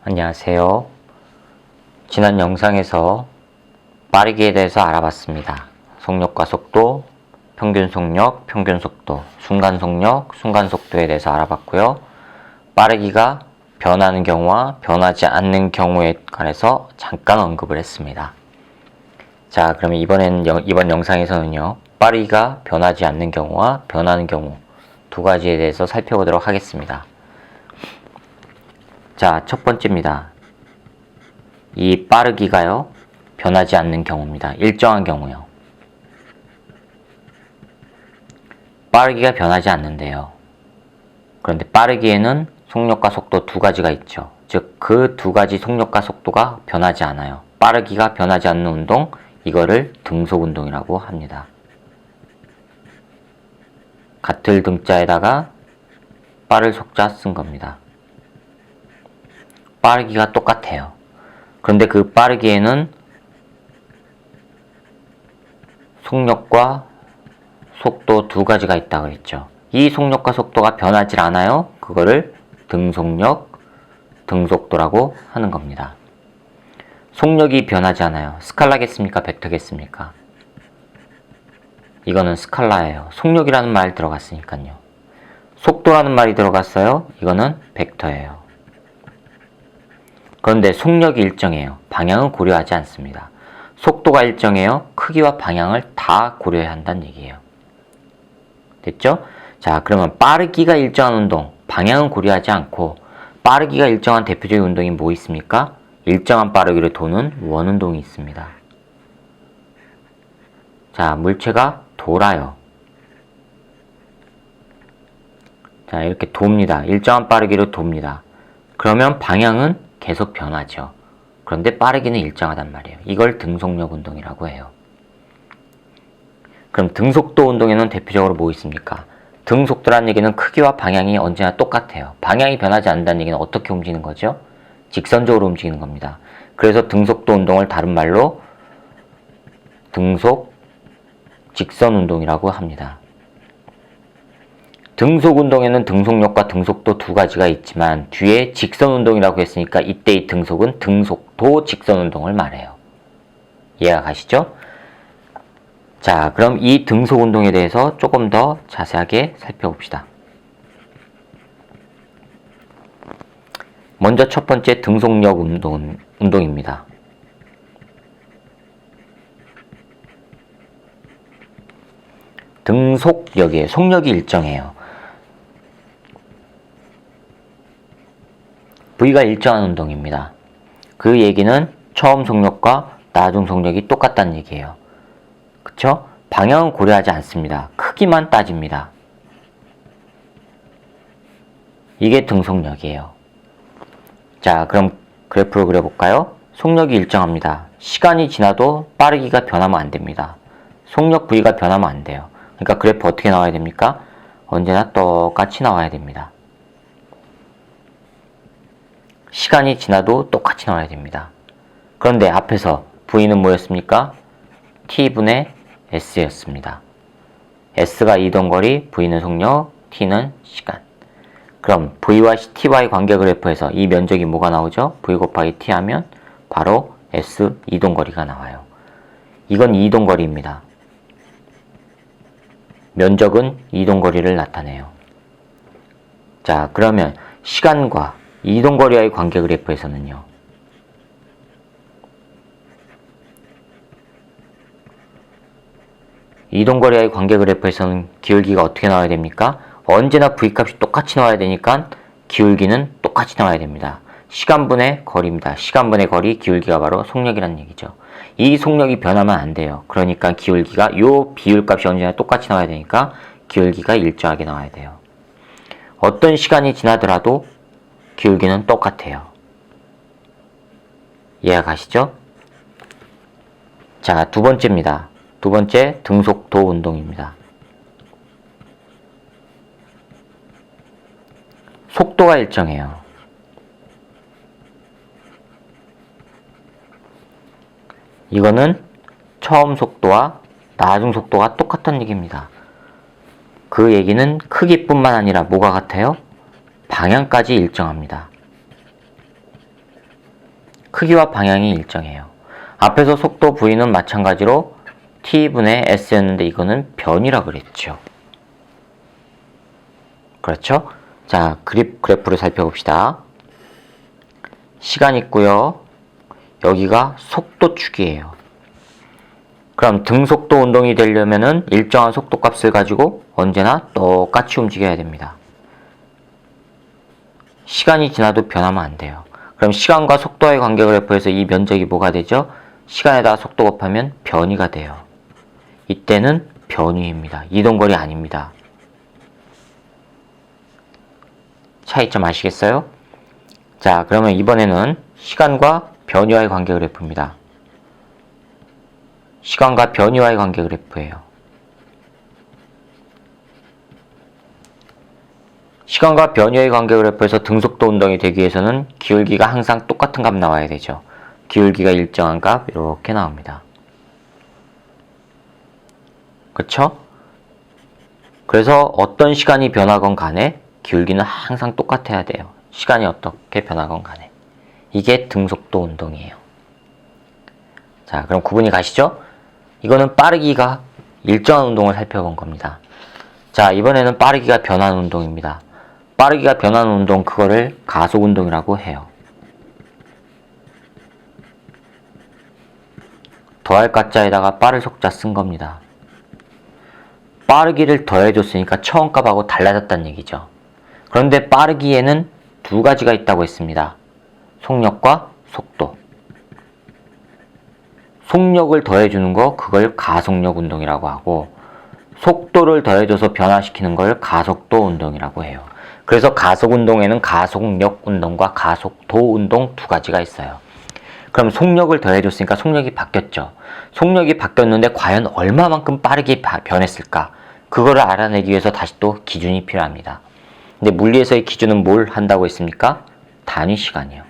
안녕하세요. 지난 영상에서 빠르기에 대해서 알아봤습니다. 속력과 속도, 평균 속력, 평균 속도, 순간 속력, 순간 속도에 대해서 알아봤고요. 빠르기가 변하는 경우와 변하지 않는 경우에 관해서 잠깐 언급을 했습니다. 자, 그러면 이번 영상에서는요, 빠르기가 변하지 않는 경우와 변하는 경우 두 가지에 대해서 살펴보도록 하겠습니다. 자, 첫 번째입니다. 이 빠르기가요, 변하지 않는 경우입니다. 일정한 경우요. 빠르기가 변하지 않는데요. 그런데 빠르기에는 속력과 속도 두 가지가 있죠. 즉, 그 두 가지 속력과 속도가 변하지 않아요. 빠르기가 변하지 않는 운동, 이거를 등속 운동이라고 합니다. 같을 등자에다가 빠를 속자 쓴 겁니다. 빠르기가 똑같아요. 그런데 그 빠르기에는 속력과 속도 두 가지가 있다고 그랬죠. 이 속력과 속도가 변하지 않아요. 그거를 등속력, 등속도라고 하는 겁니다. 속력이 변하지 않아요. 스칼라겠습니까? 벡터겠습니까? 이거는 스칼라예요. 속력이라는 말 들어갔으니까요. 속도라는 말이 들어갔어요. 이거는 벡터예요. 그런데 속력이 일정해요. 방향은 고려하지 않습니다. 속도가 일정해요. 크기와 방향을 다 고려해야 한다는 얘기예요. 됐죠? 자, 그러면 빠르기가 일정한 운동, 방향은 고려하지 않고 빠르기가 일정한 대표적인 운동이 뭐 있습니까? 일정한 빠르기를 도는 원운동이 있습니다. 자, 물체가 돌아요. 자, 이렇게 돕니다. 일정한 빠르기로 돕니다. 그러면 방향은 계속 변하죠. 그런데 빠르기는 일정하단 말이에요. 이걸 등속력 운동이라고 해요. 그럼 등속도 운동에는 대표적으로 뭐 있습니까? 등속도라는 얘기는 크기와 방향이 언제나 똑같아요. 방향이 변하지 않는다는 얘기는 어떻게 움직이는 거죠? 직선적으로 움직이는 겁니다. 그래서 등속도 운동을 다른 말로 등속 직선 운동이라고 합니다. 등속 운동에는 등속력과 등속도 두 가지가 있지만 뒤에 직선 운동이라고 했으니까 이때 이 등속은 등속도 직선 운동을 말해요. 이해가 가시죠? 자, 그럼 이 등속 운동에 대해서 조금 더 자세하게 살펴봅시다. 먼저 첫 번째 등속력 운동입니다. 등속력이에요. 속력이 일정해요. V가 일정한 운동입니다. 그 얘기는 처음 속력과 나중 속력이 똑같다는 얘기예요. 그쵸? 방향은 고려하지 않습니다. 크기만 따집니다. 이게 등속력이에요. 자, 그럼 그래프를 그려볼까요? 속력이 일정합니다. 시간이 지나도 빠르기가 변하면 안 됩니다. 속력 V가 변하면 안 돼요. 그러니까 그래프 어떻게 나와야 됩니까? 언제나 똑같이 나와야 됩니다. 시간이 지나도 똑같이 나와야 됩니다. 그런데 앞에서 V는 뭐였습니까? T분의 S였습니다. S가 이동거리, V는 속력, T는 시간. 그럼 V와 T와의 관계 그래프에서 이 면적이 뭐가 나오죠? V 곱하기 T 하면 바로 S 이동거리가 나와요. 이건 이동거리입니다. 면적은 이동거리를 나타내요. 자, 그러면 시간과 이동거리와의 관계 그래프에서는요. 이동거리와의 관계 그래프에서는 기울기가 어떻게 나와야 됩니까? 언제나 V값이 똑같이 나와야 되니까 기울기는 똑같이 나와야 됩니다. 시간분의 거리입니다. 시간분의 거리, 기울기가 바로 속력이라는 얘기죠. 이 속력이 변하면 안 돼요. 그러니까 기울기가 요 비율값이 언제나 똑같이 나와야 되니까 기울기가 일정하게 나와야 돼요. 어떤 시간이 지나더라도 기울기는 똑같아요. 이해가 가시죠? 자, 두 번째입니다. 두 번째 등속도 운동입니다. 속도가 일정해요. 이거는 처음 속도와 나중 속도가 똑같다는 얘기입니다. 그 얘기는 크기뿐만 아니라 뭐가 같아요? 방향까지 일정합니다. 크기와 방향이 일정해요. 앞에서 속도 v는 마찬가지로 t분의 s였는데 이거는 변이라 그랬죠. 그렇죠? 자, 그래프를 살펴봅시다. 시간 있고요. 여기가 속도축이에요. 그럼 등속도 운동이 되려면은 일정한 속도값을 가지고 언제나 똑같이 움직여야 됩니다. 시간이 지나도 변하면 안 돼요. 그럼 시간과 속도의 관계 그래프에서 이 면적이 뭐가 되죠? 시간에다가 속도 곱하면 변이가 돼요. 이때는 변위입니다. 이동거리 아닙니다. 차이점 아시겠어요? 자, 그러면 이번에는 시간과 변위와의 관계 그래프입니다. 시간과 변위와의 관계 그래프예요. 시간과 변위의 관계 그래프에서 등속도 운동이 되기 위해서는 기울기가 항상 똑같은 값 나와야 되죠. 기울기가 일정한 값 이렇게 나옵니다. 그렇죠? 그래서 어떤 시간이 변하건 간에 기울기는 항상 똑같아야 돼요. 시간이 어떻게 변하건 간에. 이게 등속도 운동이에요. 자, 그럼 구분이 가시죠? 이거는 빠르기가 일정한 운동을 살펴본 겁니다. 자, 이번에는 빠르기가 변하는 운동입니다. 빠르기가 변하는 운동, 그거를 가속 운동이라고 해요. 더할 가짜에다가 빠를 속자 쓴 겁니다. 빠르기를 더해줬으니까 처음 값하고 달라졌다는 얘기죠. 그런데 빠르기에는 두 가지가 있다고 했습니다. 속력과 속도. 속력을 더해주는 거, 그걸 가속력 운동이라고 하고, 속도를 더해줘서 변화시키는 걸 가속도 운동이라고 해요. 그래서 가속 운동에는 가속력 운동과 가속도 운동 두 가지가 있어요. 그럼 속력을 더해줬으니까 속력이 바뀌었죠. 속력이 바뀌었는데 과연 얼마만큼 빠르게 변했을까? 그거를 알아내기 위해서 다시 또 기준이 필요합니다. 근데 물리에서의 기준은 뭘 한다고 했습니까? 단위 시간이요.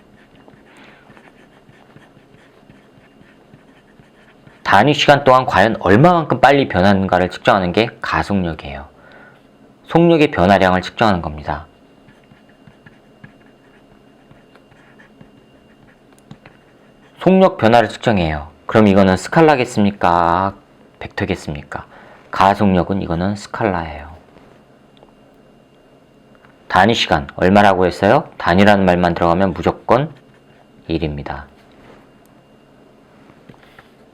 단위 시간 동안 과연 얼마만큼 빨리 변하는가를 측정하는 게 가속력이에요. 속력의 변화량을 측정하는 겁니다. 속력 변화를 측정해요. 그럼 이거는 스칼라겠습니까? 벡터겠습니까? 가속력은 이거는 스칼라예요. 단위 시간 얼마라고 했어요? 단위라는 말만 들어가면 무조건 1입니다.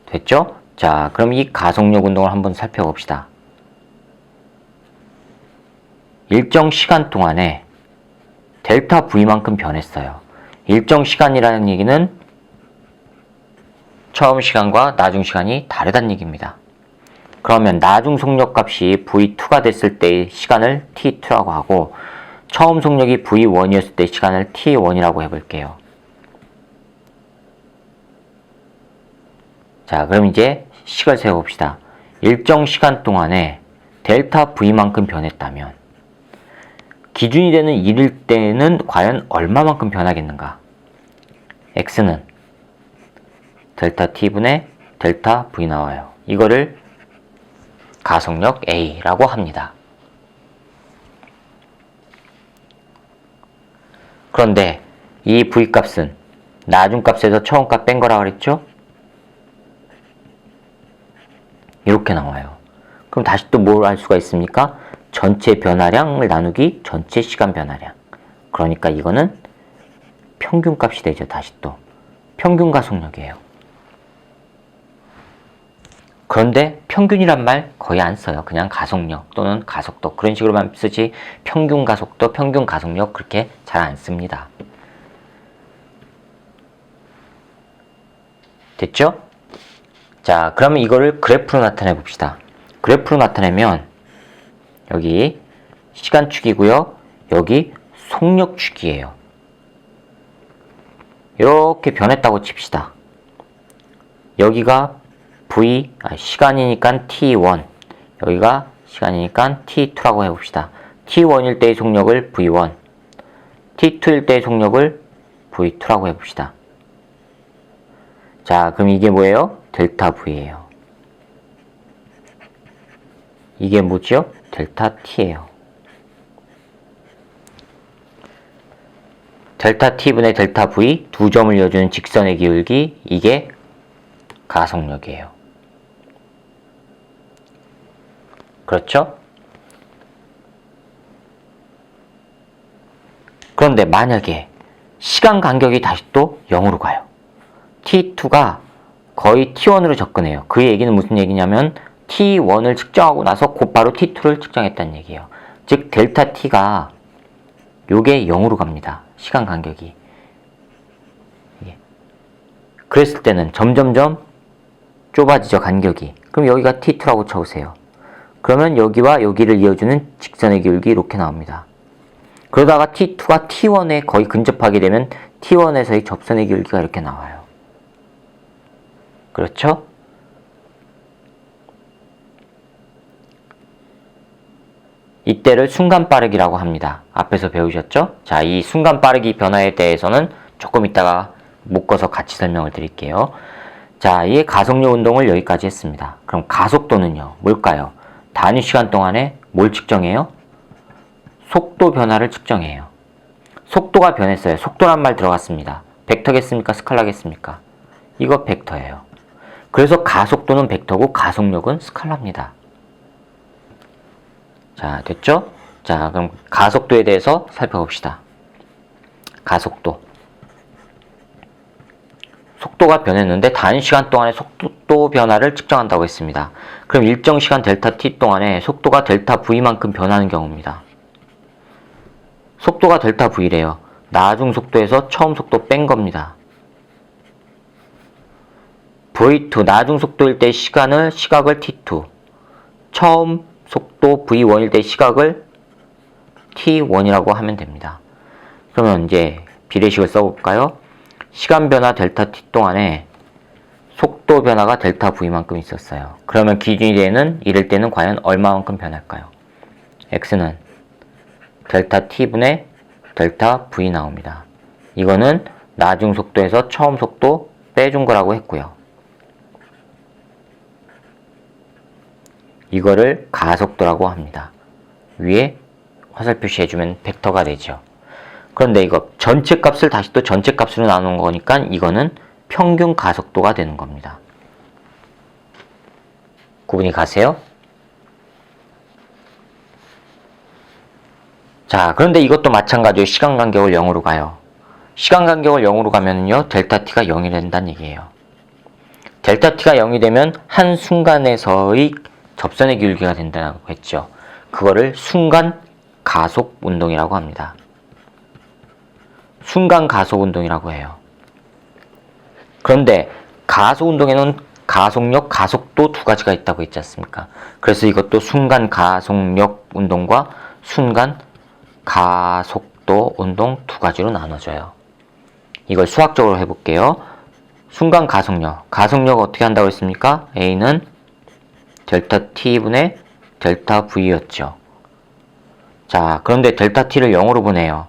됐죠? 자, 그럼 이 가속력 운동을 한번 살펴봅시다. 일정 시간 동안에 델타 V만큼 변했어요. 일정 시간이라는 얘기는 처음 시간과 나중 시간이 다르다는 얘기입니다. 그러면 나중 속력 값이 V2가 됐을 때의 시간을 T2라고 하고, 처음 속력이 V1이었을 때 시간을 T1이라고 해볼게요. 자, 그럼 이제 식을 세워봅시다. 일정 시간 동안에 델타 V만큼 변했다면 기준이 되는 1일 때는 과연 얼마만큼 변하겠는가? X는 델타 T분의 델타 V 나와요. 이거를 가속력 A라고 합니다. 그런데 이 V값은 나중 값에서 처음 값 뺀 거라 그랬죠? 이렇게 나와요. 그럼 다시 또 뭘 알 수가 있습니까? 전체 변화량을 나누기 전체 시간 변화량. 그러니까 이거는 평균값이 되죠. 다시 또 평균 가속력이에요. 그런데 평균이란 말 거의 안 써요. 그냥 가속력 또는 가속도 그런 식으로만 쓰지 평균 가속도, 평균 가속력 그렇게 잘 안 씁니다. 됐죠? 자, 그러면 이거를 그래프로 나타내 봅시다. 그래프로 나타내면 여기 시간축이고요. 여기 속력축이에요. 이렇게 변했다고 칩시다. 여기가 시간이니까 T1, 여기가 시간이니까 T2라고 해봅시다. T1일 때의 속력을 V1, T2일 때의 속력을 V2라고 해봅시다. 자, 그럼 이게 뭐예요? 델타 V예요. 이게 뭐죠? 델타 T예요. 델타 t분의 델타 v 두 점을 이어주는 직선의 기울기, 이게 가속력이에요. 그렇죠? 그런데 만약에 시간 간격이 다시 또 0으로 가요. t2가 거의 t1으로 접근해요. 그 얘기는 무슨 얘기냐면 t1을 측정하고 나서 곧바로 t2를 측정했다는 얘기예요. 즉 델타 t가 요게 0으로 갑니다. 시간 간격이. 그랬을 때는 점점점 좁아지죠, 간격이. 그럼 여기가 t2라고 쳐보세요. 그러면 여기와 여기를 이어주는 직선의 기울기 이렇게 나옵니다. 그러다가 t2가 t1에 거의 근접하게 되면 t1에서의 접선의 기울기가 이렇게 나와요. 그렇죠? 이때를 순간 빠르기라고 합니다. 앞에서 배우셨죠? 자, 이 순간 빠르기 변화에 대해서는 조금 이따가 묶어서 같이 설명을 드릴게요. 자, 이 가속력 운동을 여기까지 했습니다. 그럼 가속도는요, 뭘까요? 단위 시간 동안에 뭘 측정해요? 속도 변화를 측정해요. 속도가 변했어요. 속도란 말 들어갔습니다. 벡터겠습니까? 스칼라겠습니까? 이거 벡터예요. 그래서 가속도는 벡터고 가속력은 스칼라입니다. 자, 됐죠? 자, 그럼 가속도에 대해서 살펴봅시다. 가속도. 속도가 변했는데 단위 시간 동안의 속도 변화를 측정한다고 했습니다. 그럼 일정 시간 델타 t 동안에 속도가 델타 v만큼 변하는 경우입니다. 속도가 델타 v래요. 나중 속도에서 처음 속도 뺀 겁니다. v2, 나중 속도일 때 시각을 t2, 처음 속도 v1일 때 시각을 t1이라고 하면 됩니다. 그러면 이제 비례식을 써볼까요? 시간 변화 델타 t 동안에 속도 변화가 델타 v만큼 있었어요. 그러면 기준이 되는 이럴 때는 과연 얼마만큼 변할까요? x는 델타 t분의 델타 v 나옵니다. 이거는 나중 속도에서 처음 속도 빼준 거라고 했고요. 이거를 가속도라고 합니다. 위에 화살 표시해주면 벡터가 되죠. 그런데 이거 전체 값을 다시 또 전체 값으로 나눈 거니까 이거는 평균 가속도가 되는 겁니다. 구분이 가세요? 자, 그런데 이것도 마찬가지로 시간 간격을 0으로 가요. 시간 간격을 0으로 가면요, 델타 t가 0이 된다는 얘기예요. 델타 t가 0이 되면 한 순간에서의 접선의 기울기가 된다고 했죠. 그거를 순간 가속 운동이라고 합니다. 순간 가속 운동이라고 해요. 그런데 가속 운동에는 가속력, 가속도 두 가지가 있다고 했지 않습니까? 그래서 이것도 순간 가속력 운동과 순간 가속도 운동 두 가지로 나눠져요. 이걸 수학적으로 해볼게요. 순간 가속력. 가속력 어떻게 한다고 했습니까? A는 델타 t분의 델타 v였죠. 자, 그런데 델타 t를 0으로 보내요.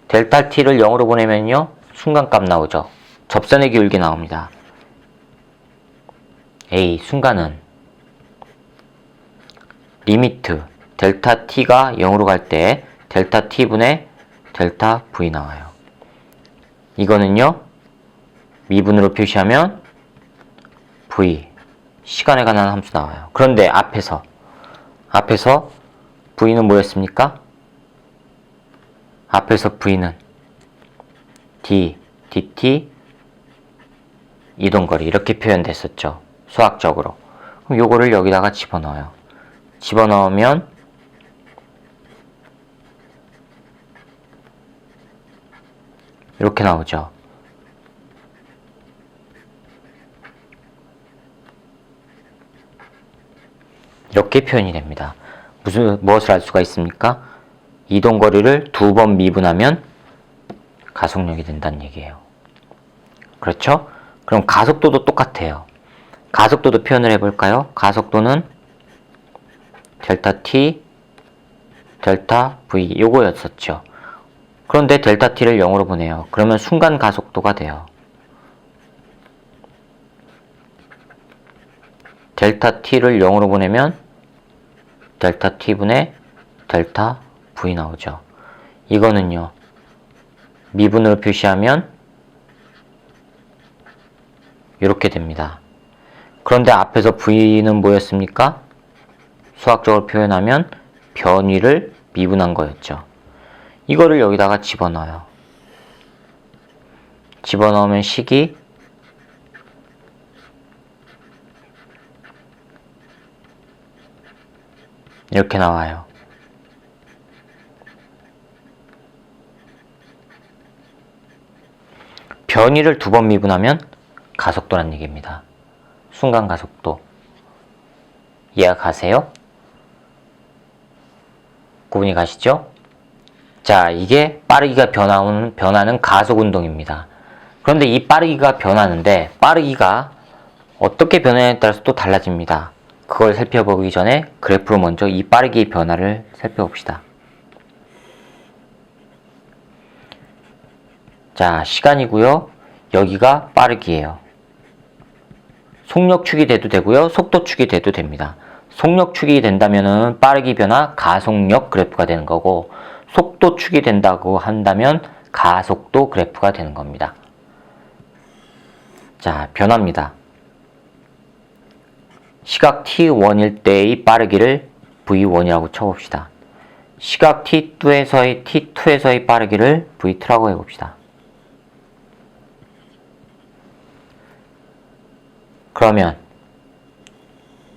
델타 t를 0으로 보내면요, 순간값 나오죠. 접선의 기울기 나옵니다. A, 순간은 리미트 델타 t가 0으로 갈 때 델타 t분의 델타 v 나와요. 이거는요, 미분으로 표시하면 v, 시간에 관한 함수 나와요. 그런데 앞에서 v는 뭐였습니까? 앞에서 v는 d, dt, 이동거리 이렇게 표현됐었죠. 수학적으로. 그럼 요거를 여기다가 집어넣어요. 집어넣으면 이렇게 나오죠. 이렇게 표현이 됩니다. 무엇을 알 수가 있습니까? 이동거리를 두 번 미분하면 가속력이 된다는 얘기예요. 그렇죠? 그럼 가속도도 똑같아요. 가속도도 표현을 해볼까요? 가속도는 델타 t, 델타 v 요거였었죠. 그런데 델타 t를 0으로 보내요. 그러면 순간 가속도가 돼요. 델타 t를 0으로 보내면 델타 t분의 델타 v 나오죠. 이거는요, 미분으로 표시하면 이렇게 됩니다. 그런데 앞에서 V는 뭐였습니까? 수학적으로 표현하면 변위를 미분한 거였죠. 이거를 여기다가 집어넣어요. 집어넣으면 식이 이렇게 나와요. 변위를 2번 미분하면 가속도란 얘기입니다. 순간 가속도. 이해가 가세요? 구분이 가시죠? 자, 이게 빠르기가 변하는 가속 운동입니다. 그런데 이 빠르기가 변하는데 빠르기가 어떻게 변하냐에 따라서 또 달라집니다. 그걸 살펴보기 전에 그래프로 먼저 이 빠르기의 변화를 살펴봅시다. 자, 시간이고요. 여기가 빠르기예요. 속력축이 돼도 되고요. 속도축이 돼도 됩니다. 속력축이 된다면 빠르기 변화 가속력 그래프가 되는 거고, 속도축이 된다고 한다면 가속도 그래프가 되는 겁니다. 자, 변화입니다. 시각 t1일 때의 빠르기를 v1이라고 쳐봅시다. 시각 t2에서의 빠르기를 v2라고 해봅시다. 그러면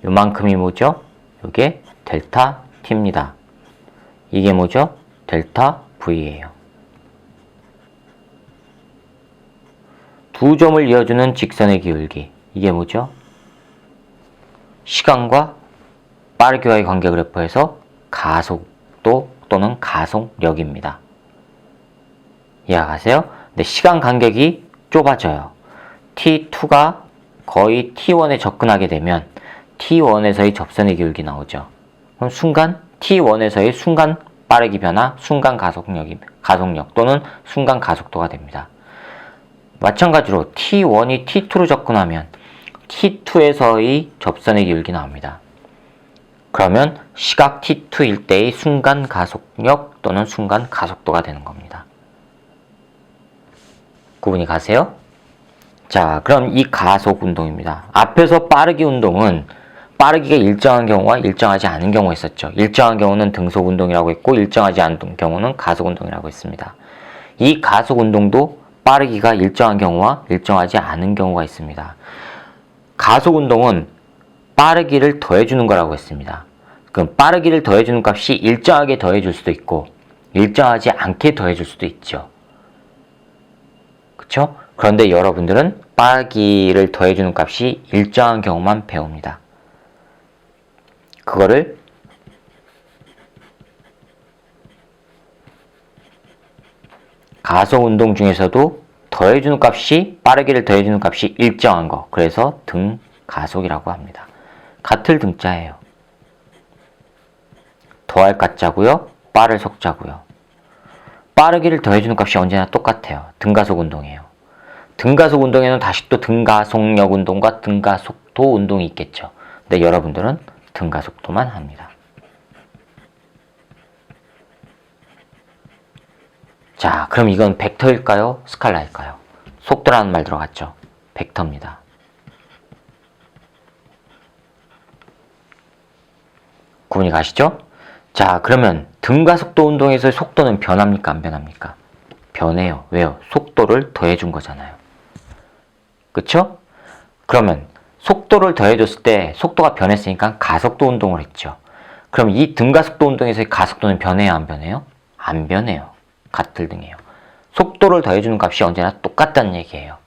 요만큼이 뭐죠? 이게 델타 t입니다. 이게 뭐죠? 델타 v예요. 두 점을 이어주는 직선의 기울기. 이게 뭐죠? 시간과 빠르기와의 관계 그래프에서 가속도 또는 가속력입니다. 이해가세요? 근데 시간 간격이 좁아져요. t2가 거의 t1에 접근하게 되면 t1에서의 접선의 기울기 나오죠. 그럼 순간 t1에서의 순간 빠르기 변화, 순간 가속력 또는 순간 가속도가 됩니다. 마찬가지로 t1이 t2로 접근하면 t2에서의 접선의 기울기 나옵니다. 그러면 시각 t2일 때의 순간 가속력 또는 순간 가속도가 되는 겁니다. 구분이 가세요? 자, 그럼 이 가속 운동입니다. 앞에서 빠르기 운동은 빠르기가 일정한 경우와 일정하지 않은 경우가 있었죠. 일정한 경우는 등속 운동이라고 했고 일정하지 않은 경우는 가속 운동이라고 했습니다. 이 가속 운동도 빠르기가 일정한 경우와 일정하지 않은 경우가 있습니다. 가속 운동은 빠르기를 더해주는 거라고 했습니다. 그럼 빠르기를 더해주는 값이 일정하게 더해줄 수도 있고 일정하지 않게 더해줄 수도 있죠. 그쵸? 그런데 여러분들은 빠르기를 더해주는 값이 일정한 경우만 배웁니다. 그거를 가속 운동 중에서도 더해주는 값이 빠르기를 더해주는 값이 일정한 거, 그래서 등가속이라고 합니다. 같을 등자예요. 더할 가짜고요, 빠를 속자고요. 빠르기를 더해주는 값이 언제나 똑같아요. 등가속 운동이에요. 등가속 운동에는 다시 또 등가속력 운동과 등가속도 운동이 있겠죠. 근데 여러분들은 등가속도만 합니다. 자, 그럼 이건 벡터일까요? 스칼라일까요? 속도라는 말 들어갔죠? 벡터입니다. 구분이 가시죠? 자, 그러면 등가속도 운동에서의 속도는 변합니까? 안 변합니까? 변해요. 왜요? 속도를 더해준 거잖아요. 그쵸? 그러면 속도를 더해줬을 때 속도가 변했으니까 가속도 운동을 했죠. 그럼 이 등가속도 운동에서의 가속도는 변해요? 안 변해요? 안 변해요. 같을 등이에요. 속도를 더해주는 값이 언제나 똑같다는 얘기예요.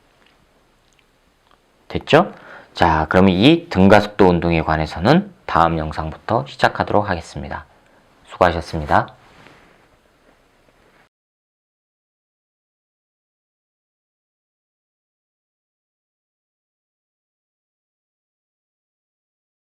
됐죠? 자, 그러면 이 등가속도 운동에 관해서는 다음 영상부터 시작하도록 하겠습니다. 수고하셨습니다.